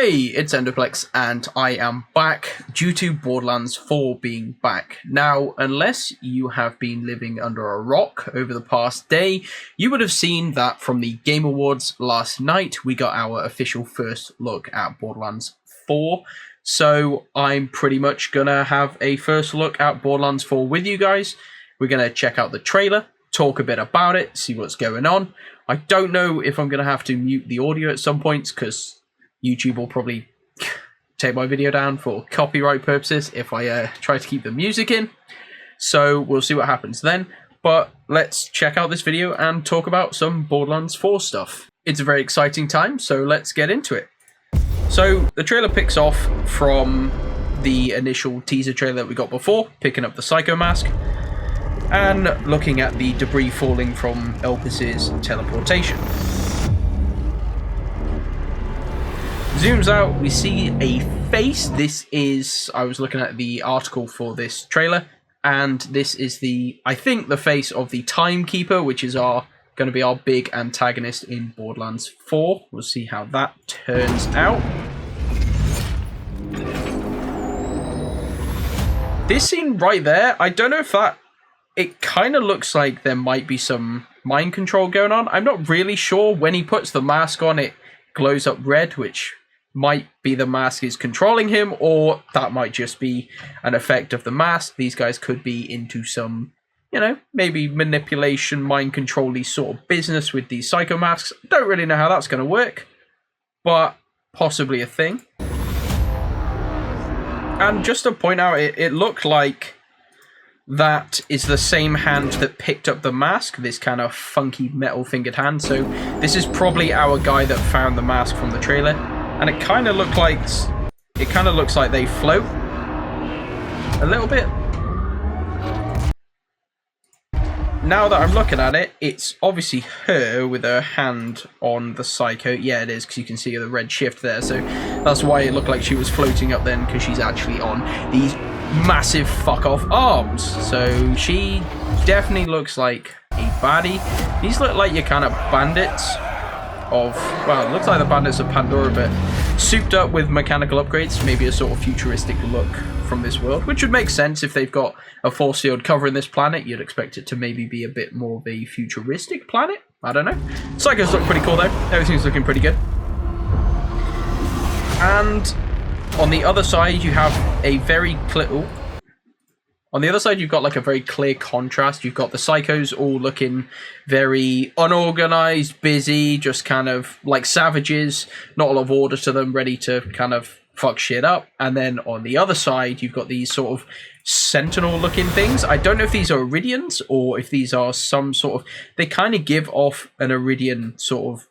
Hey, it's Ndoplex, and I am back due to Borderlands 4 being back. Now, unless you have been living under a rock over the past day, you would have seen that from the Game Awards last night, we got our official first look at Borderlands 4. So I'm pretty much gonna have a first look at Borderlands 4 with you guys. We're gonna check out the trailer, talk a bit about it, see what's going on. I don't know if I'm gonna have to mute the audio at some points, because YouTube will probably take my video down for copyright purposes if I try to keep the music in. So we'll see what happens then. But let's check out this video and talk about some Borderlands 4 stuff. It's a very exciting time, so let's get into it. So the trailer picks off from the initial teaser trailer that we got before, picking up the Psycho mask and looking at the debris falling from Elpis's teleportation. Zooms out, we see a face. This is, I was looking at the article for this trailer, and this is I think the face of the Timekeeper, which is going to be our big antagonist in Borderlands 4. We'll see how that turns out. This scene right there, I don't know if it kind of looks like there might be some mind control going on. I'm not really sure. When he puts the mask on, it glows up red, which might be the mask is controlling him, or that might just be an effect of the mask. These guys could be into some, maybe manipulation, mind control-y sort of business with these psycho masks. Don't really know how that's going to work, but possibly a thing. And just to point out, it looked like that is the same hand that picked up the mask, this kind of funky metal-fingered hand. So this is probably our guy that found the mask from the trailer. And it kind of looks like they float a little bit. Now that I'm looking at it, it's obviously her with her hand on the Psycho. Yeah, it is, because you can see the red shift there. So that's why it looked like she was floating up then, because she's actually on these massive fuck-off arms. So she definitely looks like a baddie. These look like your kind of bandits it looks like the bandits of Pandora, but souped up with mechanical upgrades, maybe a sort of futuristic look from this world, which would make sense if they've got a force field covering this planet. You'd expect it to maybe be a bit more of a futuristic planet. I don't know. Psychos look pretty cool though. Everything's looking pretty good. And on the other side, you have a very clear... On the other side, you've got like a very clear contrast. You've got the Psychos all looking very unorganized, busy, just kind of like savages, not a lot of order to them, ready to kind of fuck shit up. And then on the other side, you've got these sort of sentinel-looking things. I don't know if these are Iridians or if these are some sort of... They kind of give off an Iridian sort of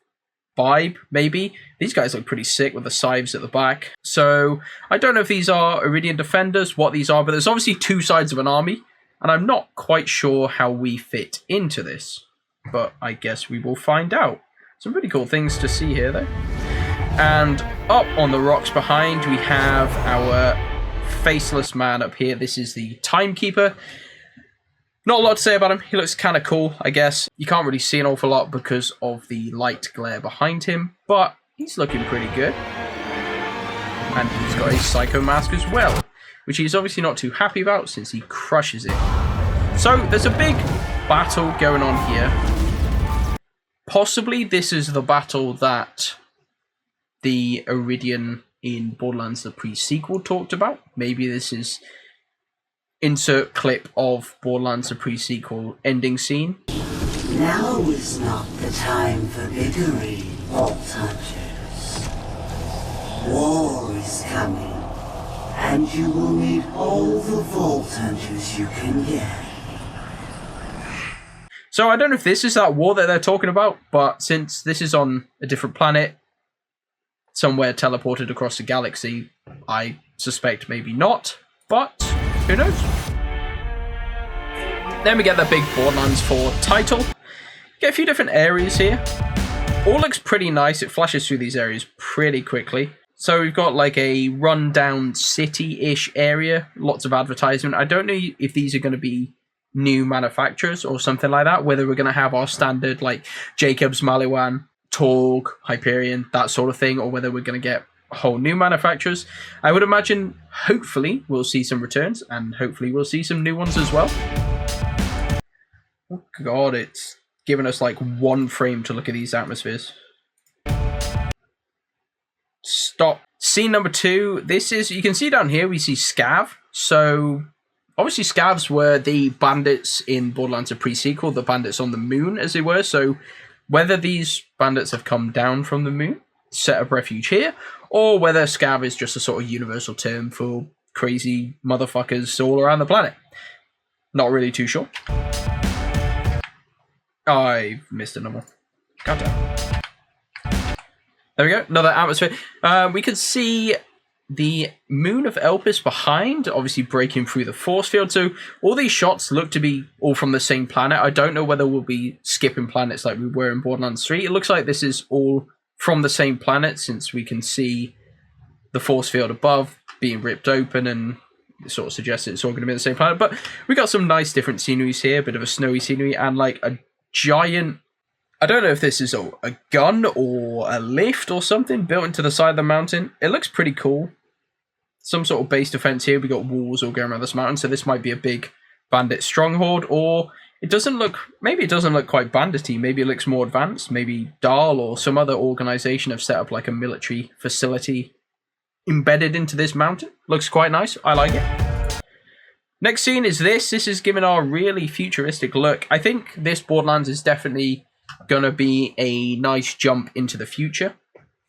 vibe, maybe. These guys look pretty sick with the scythes at the back. So I don't know if these are Iridian defenders, what these are, but there's obviously two sides of an army, and I'm not quite sure how we fit into this, but I guess we will find out. Some pretty cool things to see here though. And up on the rocks behind, we have our faceless man up here. This is the Timekeeper. Not a lot to say about him. He looks kind of cool, I guess. You can't really see an awful lot because of the light glare behind him, but he's looking pretty good. And he's got a Psycho mask as well, which he's obviously not too happy about since he crushes it. So there's a big battle going on here. Possibly this is the battle that the Iridian in Borderlands the pre-sequel talked about. Maybe this is... Insert clip of Borderlands the pre-sequel ending scene. Now is not the time for bickering, Vault Hunters. War is coming, and you will need all the Vault Hunters you can get. So I don't know if this is that war that they're talking about, but since this is on a different planet, somewhere teleported across the galaxy, I suspect maybe not, but... who knows? Then we get the big Borderlands 4 title. Get a few different areas here. All looks pretty nice. It flashes through these areas pretty quickly. So we've got like a rundown city-ish area. Lots of advertisement. I don't know if these are going to be new manufacturers or something like that. Whether we're going to have our standard like Jacobs, Maliwan, Torg, Hyperion, that sort of thing. Or whether we're going to get whole new manufacturers. I would imagine, hopefully, we'll see some returns, and hopefully we'll see some new ones as well. Oh god, it's given us like one frame to look at these atmospheres. Stop. Scene number 2. This is, you can see down here, we see Scav. So, obviously Scavs were the bandits in Borderlands, a pre-sequel, the bandits on the moon, as they were. So, whether these bandits have come down from the moon, set up refuge here, or whether Scav is just a sort of universal term for crazy motherfuckers all around the planet. Not really too sure. I missed a number. Goddamn. There we go, another atmosphere. We can see the moon of Elpis behind, obviously breaking through the force field. So all these shots look to be all from the same planet. I don't know whether we'll be skipping planets like we were in Borderlands 3. It looks like this is all from the same planet, since we can see the force field above being ripped open, and it sort of suggests it's all going to be the same planet. But we got some nice different sceneries here, a bit of a snowy scenery, and like a giant, I don't know if this is a gun or a lift or something built into the side of the mountain. It looks pretty cool. Some sort of base defense here. We got walls all going around this mountain, so this might be a big bandit stronghold, or it doesn't look, maybe it doesn't look quite bandity. Maybe it looks more advanced. Maybe Dahl or some other organization have set up like a military facility embedded into this mountain. Looks quite nice. I like it. Next scene is this. This is giving our really futuristic look. I think this Borderlands is definitely gonna be a nice jump into the future,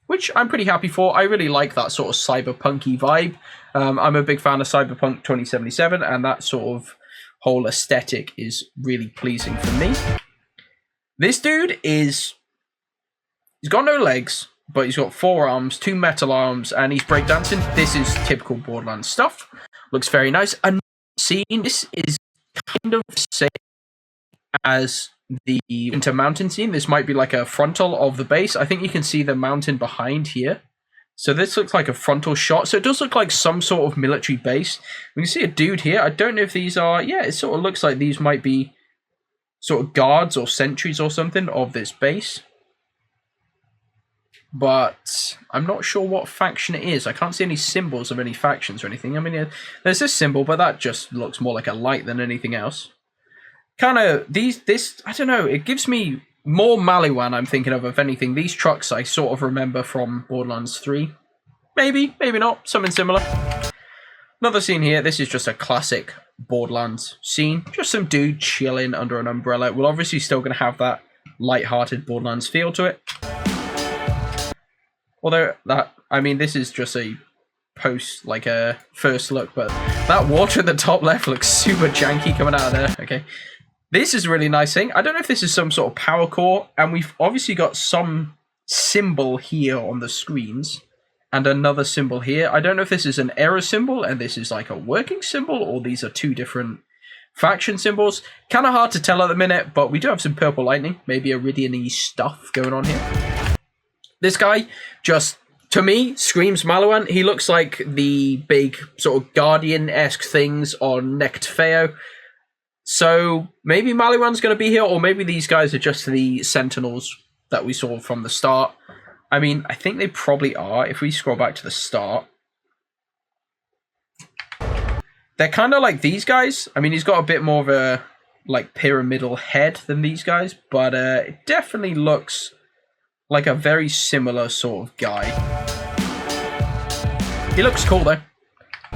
which I'm pretty happy for. I really like that sort of cyberpunky vibe. I'm a big fan of Cyberpunk 2077, and that sort of whole aesthetic is really pleasing for me. This dude is, he's got no legs, but he's got 4 arms, 2 metal arms, and he's breakdancing. This is typical Borderlands stuff. Looks very nice. Another scene, this is kind of the same as the Winter Mountain scene. This might be like a frontal of the base. I think you can see the mountain behind here. So this looks like a frontal shot. So it does look like some sort of military base. We can see a dude here. I don't know if these are, yeah, it sort of looks like these might be sort of guards or sentries or something of this base. But I'm not sure what faction it is. I can't see any symbols of any factions or anything. I mean, there's this symbol, but that just looks more like a light than anything else. Kind of this, I don't know, it gives me more Maliwan, I'm thinking of anything. These trucks I sort of remember from Borderlands 3. Maybe not, something similar. Another scene here. This is just a classic Borderlands scene. Just some dude chilling under an umbrella. We're obviously still going to have that light-hearted Borderlands feel to it. Although, I mean, this is just a post, like a first look, but that water at the top left looks super janky coming out of there. Okay. This is a really nice thing. I don't know if this is some sort of power core, and we've obviously got some symbol here on the screens, and another symbol here. I don't know if this is an error symbol, and this is like a working symbol, or these are 2 different faction symbols. Kind of hard to tell at the minute, but we do have some purple lightning, maybe Iridian-y stuff going on here. This guy just, to me, screams Maliwan. He looks like the big sort of Guardian-esque things on Nectafeo. So maybe Maliwan's going to be here, or maybe these guys are just the Sentinels that we saw from the start. I mean, I think they probably are. If we scroll back to the start, they're kind of like these guys. I mean, he's got a bit more of a like pyramidal head than these guys, but it definitely looks like a very similar sort of guy. He looks cool though.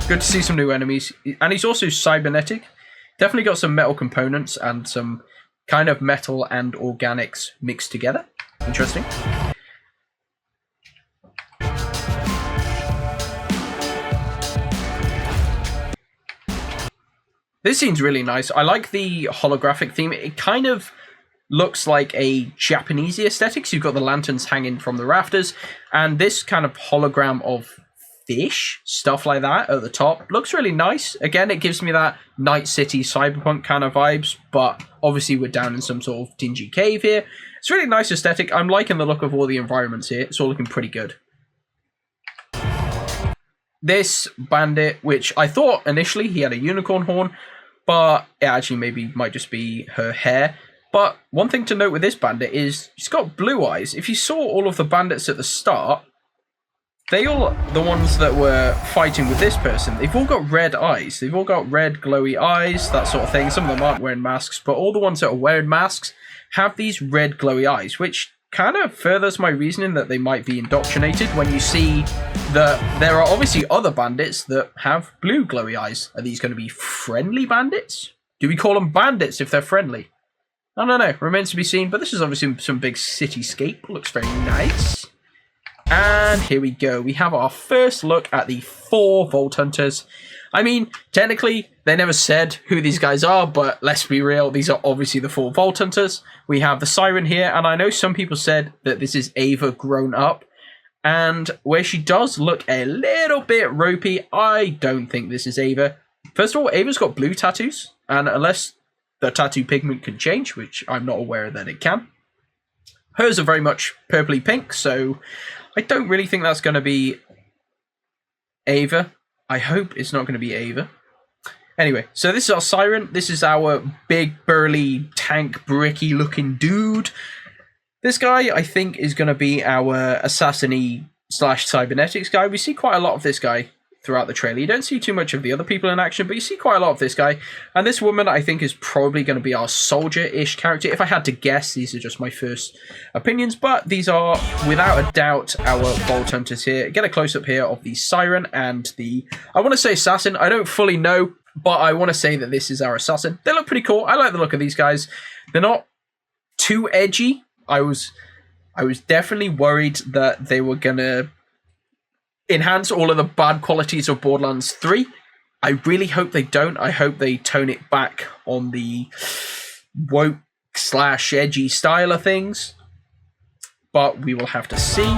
Good to see some new enemies, and he's also cybernetic. Definitely got some metal components and some kind of metal and organics mixed together. Interesting. This scene's really nice. I like the holographic theme. It kind of looks like a Japanese aesthetic. So you've got the lanterns hanging from the rafters, and this kind of hologram of fish, stuff like that at the top. Looks really nice. Again, it gives me that Night City cyberpunk kind of vibes, but obviously we're down in some sort of dingy cave here. It's really nice aesthetic. I'm liking the look of all the environments here. It's all looking pretty good. This bandit, which I thought initially he had a unicorn horn, but it actually maybe might just be her hair. But one thing to note with this bandit is she's got blue eyes. If you saw all of the bandits at the start, they all, the ones that were fighting with this person, they've all got red eyes. They've all got red glowy eyes, that sort of thing. Some of them aren't wearing masks, but all the ones that are wearing masks have these red glowy eyes, which kind of furthers my reasoning that they might be indoctrinated when you see that there are obviously other bandits that have blue glowy eyes. Are these going to be friendly bandits? Do we call them bandits if they're friendly? I don't know. Remains to be seen, but this is obviously some big cityscape. Looks very nice. And here we go. We have our first look at the 4 Vault Hunters. I mean, technically, they never said who these guys are, but let's be real. These are obviously the 4 Vault Hunters. We have the Siren here, and I know some people said that this is Ava grown up. And where she does look a little bit ropey, I don't think this is Ava. First of all, Ava's got blue tattoos, and unless the tattoo pigment can change, which I'm not aware that it can, hers are very much purpley pink, so I don't really think that's going to be Ava. I hope it's not going to be Ava. Anyway, so this is our Siren. This is our big, burly, tank, bricky looking dude. This guy, I think, is going to be our assassin-y / cybernetics guy. We see quite a lot of this guy throughout the trailer. You don't see too much of the other people in action, but you see quite a lot of this guy. And this woman, I think, is probably going to be our soldier-ish character. If I had to guess, these are just my first opinions, but these are, without a doubt, our Vault Hunters here. Get a close-up here of the Siren and the, I want to say assassin. I don't fully know, but I want to say that this is our assassin. They look pretty cool. I like the look of these guys. They're not too edgy. I was definitely worried that they were going to enhance all of the bad qualities of Borderlands 3. I really hope they don't. I hope they tone it back on the woke / edgy style of things. But we will have to see.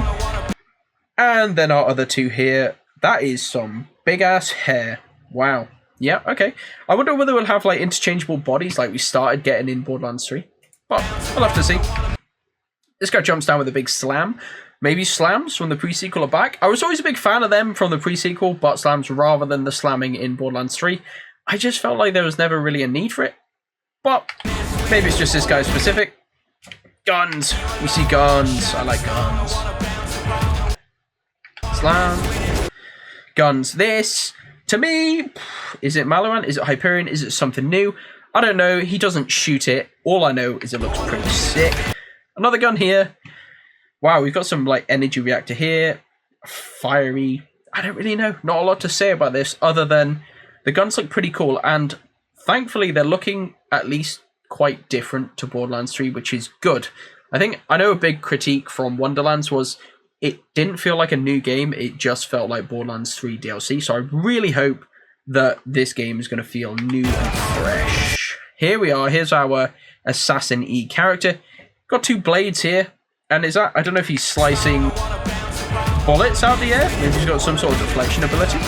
And then our other 2 here. That is some big ass hair. Wow. Yeah, okay. I wonder whether we'll have like interchangeable bodies like we started getting in Borderlands 3. But we'll have to see. This guy jumps down with a big slam. Maybe slams from the pre-sequel are back. I was always a big fan of them from the pre-sequel, but slams rather than the slamming in Borderlands 3. I just felt like there was never really a need for it. But maybe it's just this guy specific. Guns. We see guns. I like guns. Slam. Guns. This, to me, is it Malaran? Is it Hyperion? Is it something new? I don't know. He doesn't shoot it. All I know is it looks pretty sick. Another gun here. Wow, we've got some like energy reactor here. Fiery. I don't really know. Not a lot to say about this other than the guns look pretty cool. And thankfully, they're looking at least quite different to Borderlands 3, which is good. I know a big critique from Wonderlands was it didn't feel like a new game. It just felt like Borderlands 3 DLC. So I really hope that this game is going to feel new and fresh. Here we are. Here's our assassin-y character. Got 2 blades here. And is that, I don't know if he's slicing bullets out the air. Maybe he's got some sort of deflection ability.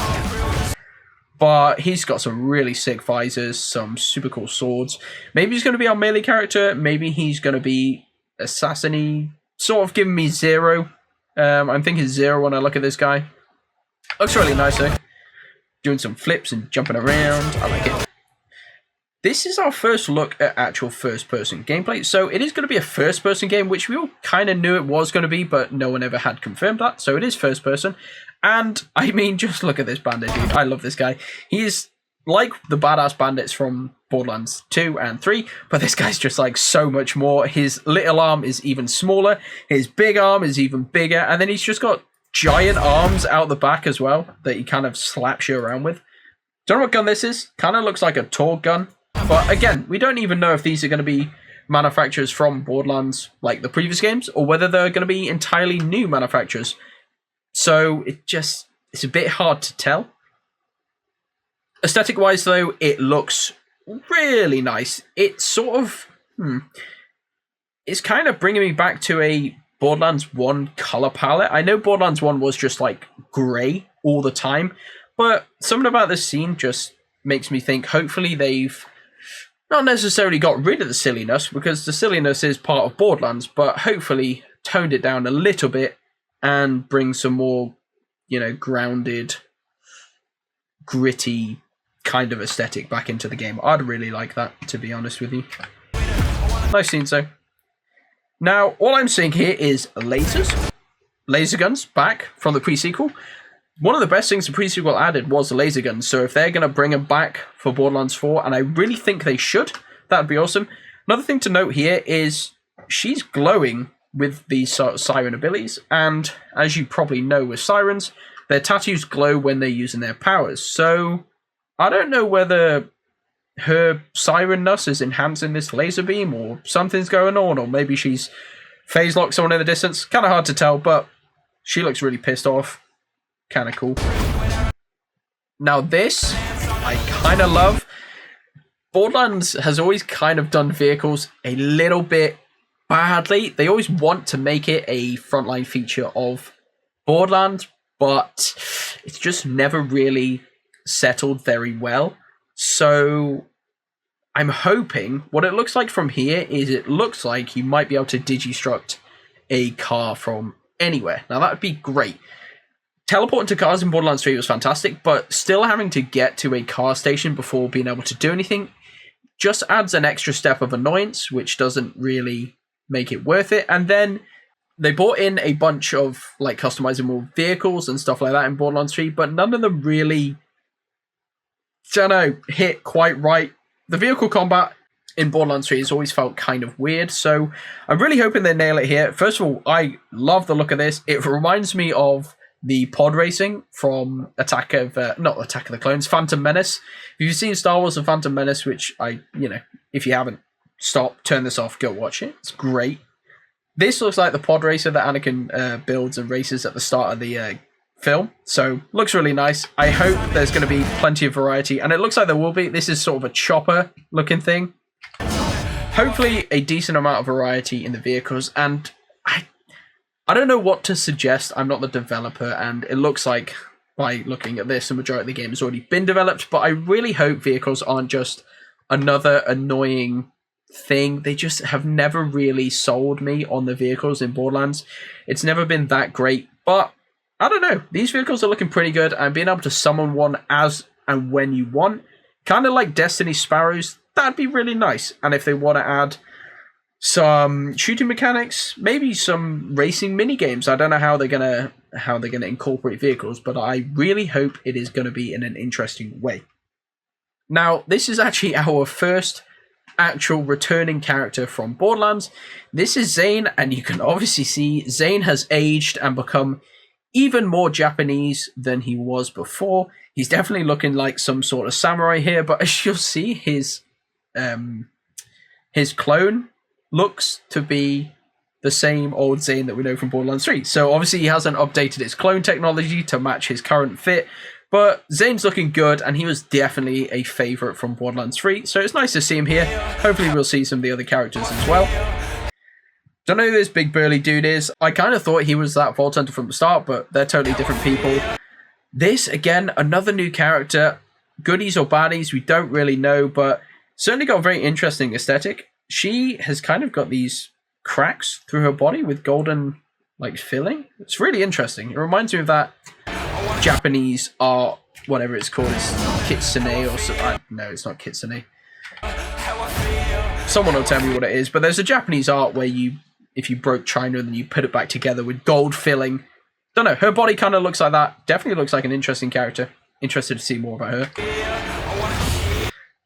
But he's got some really sick visors, some super cool swords. Maybe he's going to be our melee character. Maybe he's going to be assassin-y. Sort of giving me Zero. I'm thinking Zero when I look at this guy. Looks really nice though. Doing some flips and jumping around. I like it. This is our first look at actual first-person gameplay. So it is going to be a first-person game, which we all kind of knew it was going to be, but no one ever had confirmed that. So it is first-person. And, I mean, just look at this bandit, dude. I love this guy. He is like the badass bandits from Borderlands 2 and 3, but this guy's just like so much more. His little arm is even smaller. His big arm is even bigger. And then he's just got giant arms out the back as well that he kind of slaps you around with. Don't know what gun this is. Kind of looks like a Torg gun. But again, we don't even know if these are going to be manufacturers from Borderlands like the previous games, or whether they're going to be entirely new manufacturers. So it's a bit hard to tell. Aesthetic-wise, though, it looks really nice. It's sort of, it's kind of bringing me back to a Borderlands 1 color palette. I know Borderlands 1 was just like grey all the time, but something about this scene just makes me think hopefully they've not necessarily got rid of the silliness, because the silliness is part of Borderlands, but hopefully toned it down a little bit and bring some more, grounded, gritty kind of aesthetic back into the game. I'd really like that, to be honest with you. Nice scene, though. Now, all I'm seeing here is lasers. laser guns back from the pre-sequel. One of the best things the pre-sequel added was the laser guns, so if they're going to bring them back for Borderlands 4, and I really think they should, that would be awesome. Another thing to note here is she's glowing with these sort of siren abilities, and as you probably know with sirens, their tattoos glow when they're using their powers. So I don't know whether her sirenness is enhancing this laser beam or something's going on, or maybe she's phase locked someone in the distance. Kind of hard to tell, but she looks really pissed off. Kind of cool. Now this, I kind of love. Borderlands has always kind of done vehicles a little bit badly. They always want to make it a frontline feature of Borderlands, but it's just never really settled very well. So I'm hoping what it looks like from here is it looks like you might be able to digistruct a car from anywhere. Now that would be great. Teleporting to cars in Borderlands 3 was fantastic, but still having to get to a car station before being able to do anything just adds an extra step of annoyance, which doesn't really make it worth it. And then they brought in a bunch of like customizable vehicles and stuff like that in Borderlands 3, but none of them really, don't know, hit quite right. The vehicle combat in Borderlands 3 has always felt kind of weird, so I'm really hoping they nail it here. First of all, I love the look of this. It reminds me of the pod racing from not Attack of the Clones, Phantom Menace. If you've seen Star Wars: The Phantom Menace, which if you haven't, stop, turn this off, go watch it. It's great. This looks like the pod racer that Anakin builds and races at the start of the film, so looks really nice. I hope there's going to be plenty of variety, and it looks like there will be. This is sort of a chopper looking thing. Hopefully a decent amount of variety in the vehicles, and I don't know what to suggest. I'm not the developer, and it looks like by looking at this, the majority of the game has already been developed, but I really hope vehicles aren't just another annoying thing. They just have never really sold me on the vehicles in Borderlands. It's never been that great, but I don't know. These vehicles are looking pretty good, and being able to summon one as and when you want, kind of like Destiny Sparrows, that'd be really nice. And if they want to add some shooting mechanics, maybe some racing mini games. I don't know how they're gonna incorporate vehicles, but I really hope it is gonna be in an interesting way. Now, this is actually our first actual returning character from Borderlands. This is Zane, and you can obviously see Zane has aged and become even more Japanese than he was before. He's definitely looking like some sort of samurai here, but as you'll see, his clone looks to be the same old Zane that we know from Borderlands 3. So obviously he hasn't updated his clone technology to match his current fit, but Zane's looking good, and he was definitely a favourite from Borderlands 3, so it's nice to see him here. Hopefully we'll see some of the other characters as well. Don't know who this big burly dude is. I kind of thought he was that Vault Hunter from the start, but they're totally different people. This, again, another new character. Goodies or baddies, we don't really know, but certainly got a very interesting aesthetic. She has kind of got these cracks through her body with golden like filling. It's really interesting. It reminds me of that Japanese art, whatever it's called. It's kitsune or something. No, it's not kitsune. Someone will tell me what it is, but there's a Japanese art where if you broke china and then you put it back together with gold filling. Don't know, her body kind of looks like that. Definitely looks like an interesting character. Interested to see more about her.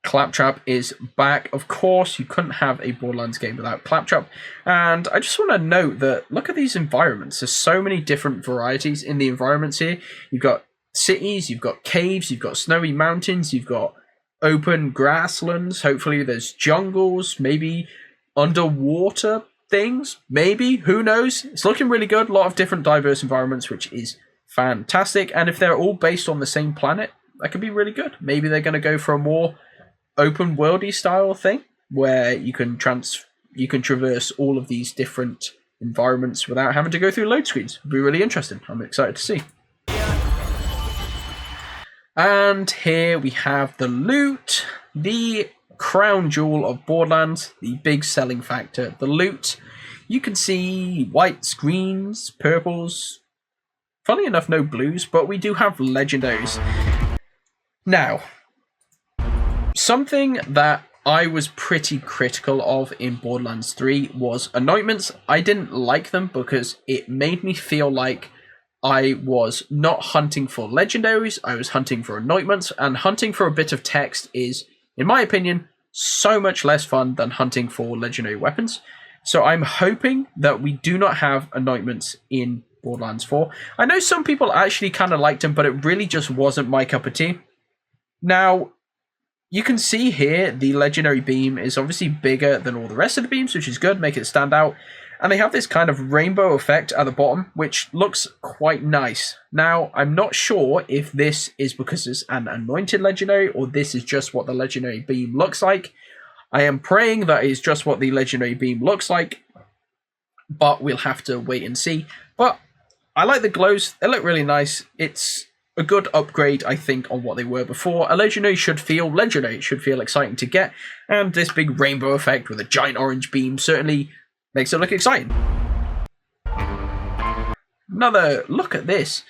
Claptrap is back. Of course, you couldn't have a Borderlands game without Claptrap. And I just want to note that look at these environments. There's so many different varieties in the environments here. You've got cities, you've got caves, you've got snowy mountains, you've got open grasslands. Hopefully there's jungles, maybe underwater things, maybe, who knows. It's looking really good. A lot of different diverse environments, which is fantastic. And if they're all based on the same planet, that could be really good. Maybe they're going to go for a more open worldy style thing where you can traverse all of these different environments without having to go through load screens. It'd be really interesting. I'm excited to see. And here we have the loot, the crown jewel of Borderlands, the big selling factor, the loot. You can see whites, greens, purples. Funny enough, no blues, but we do have legendaries. Now, something that I was pretty critical of in Borderlands 3 was anointments. I didn't like them because it made me feel like I was not hunting for legendaries, I was hunting for anointments, and hunting for a bit of text is, in my opinion, so much less fun than hunting for legendary weapons. So I'm hoping that we do not have anointments in Borderlands 4. I know some people actually kind of liked them, but it really just wasn't my cup of tea. Now, you can see here the legendary beam is obviously bigger than all the rest of the beams, which is good, make it stand out. And they have this kind of rainbow effect at the bottom, which looks quite nice. Now, I'm not sure if this is because it's an anointed legendary or this is just what the legendary beam looks like. I am praying that it's just what the legendary beam looks like, but we'll have to wait and see. But I like the glows. They look really nice. It's a good upgrade, I think, on what they were before. A legendary should feel legendary. It should feel exciting to get. And this big rainbow effect with a giant orange beam certainly makes it look exciting. Another look at this.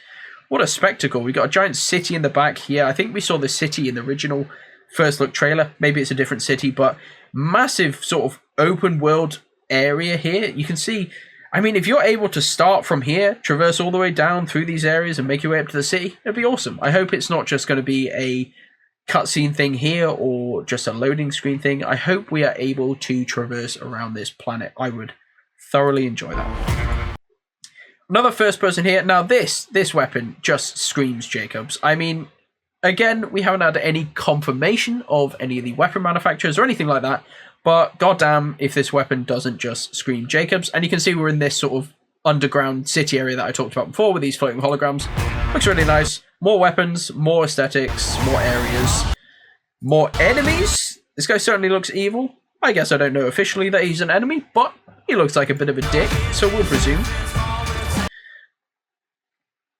What a spectacle. We got a giant city in the back here. I think we saw the city in the original first look trailer. Maybe it's a different city, but massive sort of open world area here. You can see, I mean, if you're able to start from here, traverse all the way down through these areas and make your way up to the city, it'd be awesome. I hope it's not just going to be a cutscene thing here or just a loading screen thing. I hope we are able to traverse around this planet. I would thoroughly enjoy that. Another first person here. Now this weapon just screams Jacobs. I mean, again, we haven't had any confirmation of any of the weapon manufacturers or anything like that, but goddamn if this weapon doesn't just scream Jacobs. And you can see we're in this sort of underground city area that I talked about before with these floating holograms. Looks really nice. More weapons, more aesthetics, more areas, more enemies. This guy certainly looks evil. I guess I don't know officially that he's an enemy, but he looks like a bit of a dick, so we'll presume.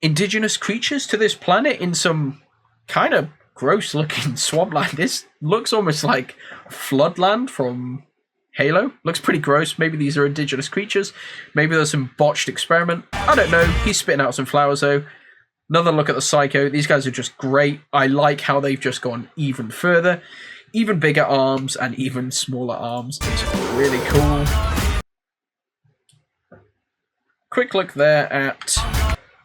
Indigenous creatures to this planet in some kind of gross looking swampland. This looks almost like Floodland from Halo. Looks pretty gross. Maybe these are indigenous creatures. Maybe there's some botched experiment. I don't know. He's spitting out some flowers though. Another look at the Psycho. These guys are just great. I like how they've just gone even further. Even bigger arms and even smaller arms. It's really cool. Quick look there at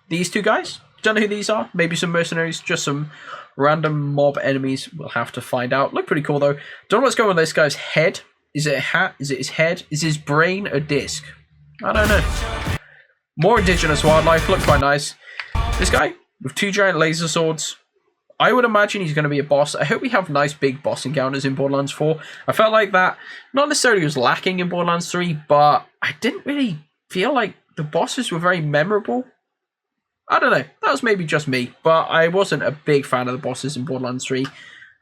these two guys. Don't know who these are. Maybe some mercenaries. Just some random mob enemies. We'll have to find out. Look pretty cool though. Don't know what's going on with this guy's head. Is it a hat? Is it his head? Is his brain a disc? I don't know. More indigenous wildlife. Look quite nice. This guy with two giant laser swords. I would imagine he's going to be a boss. I hope we have nice big boss encounters in Borderlands 4. I felt like that not necessarily was lacking in Borderlands 3, but I didn't really feel like the bosses were very memorable. I don't know. That was maybe just me, but I wasn't a big fan of the bosses in Borderlands 3.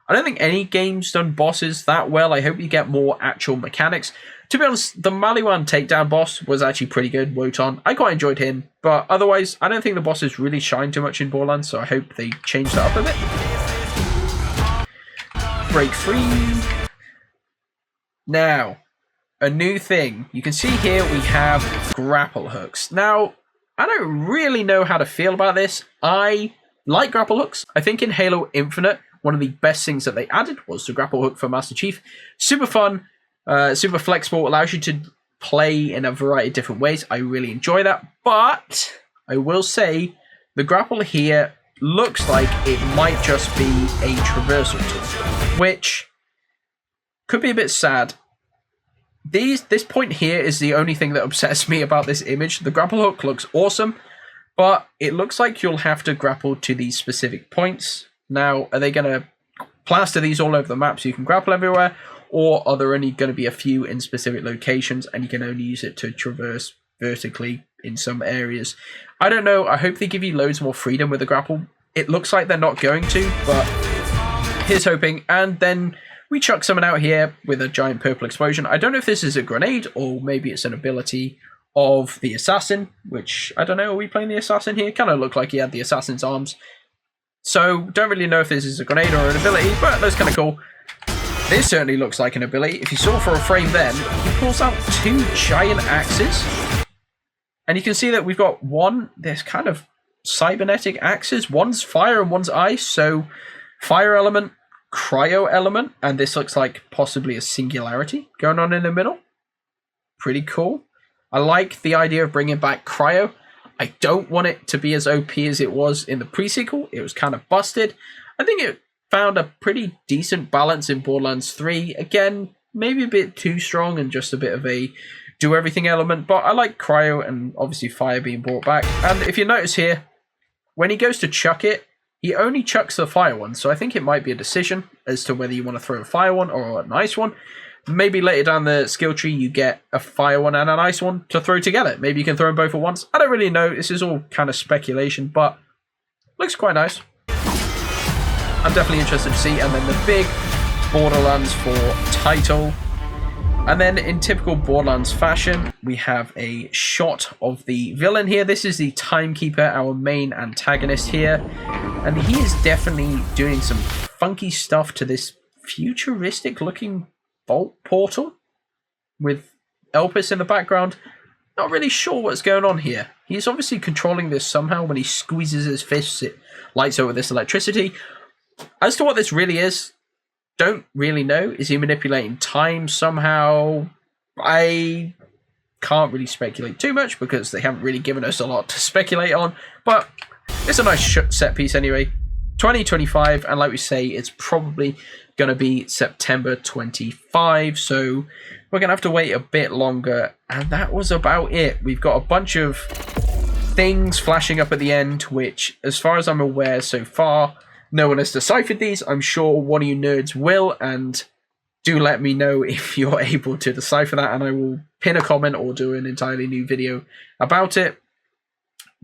I don't think any game's done bosses that well. I hope you get more actual mechanics. To be honest, the Maliwan takedown boss was actually pretty good, Wotan. I quite enjoyed him, but otherwise, I don't think the bosses really shine too much in Borderlands, so I hope they change that up a bit. Break free. Now, a new thing. You can see here we have grapple hooks. Now, I don't really know how to feel about this. I like grapple hooks. I think in Halo Infinite, one of the best things that they added was the grapple hook for Master Chief. Super fun, super flexible, allows you to play in a variety of different ways. I really enjoy that, but I will say the grapple here looks like it might just be a traversal tool, which could be a bit sad. This point here is the only thing that upsets me about this image. The grapple hook looks awesome, but it looks like you'll have to grapple to these specific points. Now, are they going to plaster these all over the map so you can grapple everywhere? Or are there only going to be a few in specific locations and you can only use it to traverse vertically in some areas? I don't know. I hope they give you loads more freedom with the grapple. It looks like they're not going to, but here's hoping. And then we chuck someone out here with a giant purple explosion. I don't know if this is a grenade or maybe it's an ability of the assassin, which I don't know. Are we playing the assassin here? Kind of looked like he had the assassin's arms. So don't really know if this is a grenade or an ability, but that's kind of cool. This certainly looks like an ability. If you saw for a frame then, he pulls out two giant axes. And you can see that we've got one, there's kind of cybernetic axes. One's fire and one's ice, so fire element, cryo element, and this looks like possibly a singularity going on in the middle. Pretty cool. I like the idea of bringing back cryo. I don't want it to be as OP as it was in the pre-sequel. It was kind of busted. I think it found a pretty decent balance in Borderlands 3. Again, maybe a bit too strong and just a bit of a do everything element, but I like cryo and obviously fire being brought back. And if you notice here, when he goes to chuck it, he only chucks the fire one, so I think it might be a decision as to whether you want to throw a fire one or an ice one. Maybe later down the skill tree you get a fire one and an ice one to throw together. Maybe you can throw them both at once. I don't really know. This is all kind of speculation, but looks quite nice. I'm definitely interested to see. And then the big Borderlands 4 title. And then in typical Borderlands fashion, we have a shot of the villain here. This is the Timekeeper, our main antagonist here. And he is definitely doing some funky stuff to this futuristic looking vault portal with Elpis in the background. Not really sure what's going on here. He's obviously controlling this somehow. When he squeezes his fists, it lights over this electricity. As to what this really is, don't really know. Is he manipulating time somehow? I can't really speculate too much because they haven't really given us a lot to speculate on, but it's a nice set piece anyway. 2025, and like we say, it's probably going to be September 25, so we're going to have to wait a bit longer, and that was about it. We've got a bunch of things flashing up at the end, which, as far as I'm aware so far, no one has deciphered these. I'm sure one of you nerds will, and do let me know if you're able to decipher that, and I will pin a comment or do an entirely new video about it.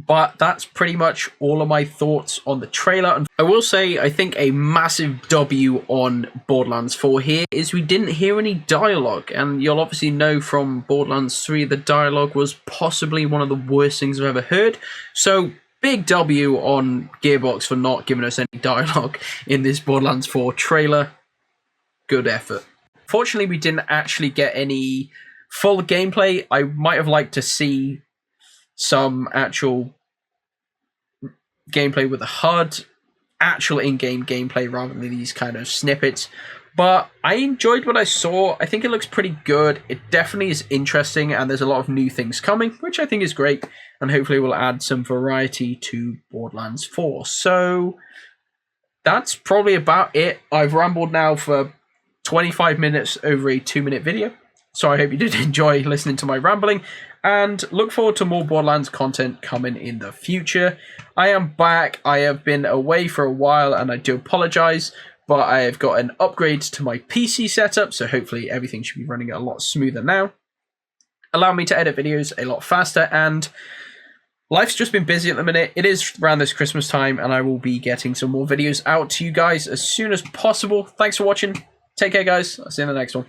But that's pretty much all of my thoughts on the trailer. And I will say, I think a massive W on Borderlands 4 here is we didn't hear any dialogue. And you'll obviously know from Borderlands 3, the dialogue was possibly one of the worst things I've ever heard. So big W on Gearbox for not giving us any dialogue in this Borderlands 4 trailer. Good effort. Fortunately, we didn't actually get any full gameplay. I might have liked to see some actual gameplay with the HUD, actual in-game gameplay rather than these kind of snippets. But I enjoyed what I saw. I think it looks pretty good. It definitely is interesting, and there's a lot of new things coming, which I think is great, and hopefully will add some variety to Borderlands 4. So that's probably about it. I've rambled now for 25 minutes over a 2-minute video. So I hope you did enjoy listening to my rambling, and look forward to more Borderlands content coming in the future. I am back. I have been away for a while, and I do apologize, but I have got an upgrade to my PC setup, so hopefully everything should be running a lot smoother now. Allow me to edit videos a lot faster, and life's just been busy at the minute. It is around this Christmas time, and I will be getting some more videos out to you guys as soon as possible. Thanks for watching. Take care, guys. I'll see you in the next one.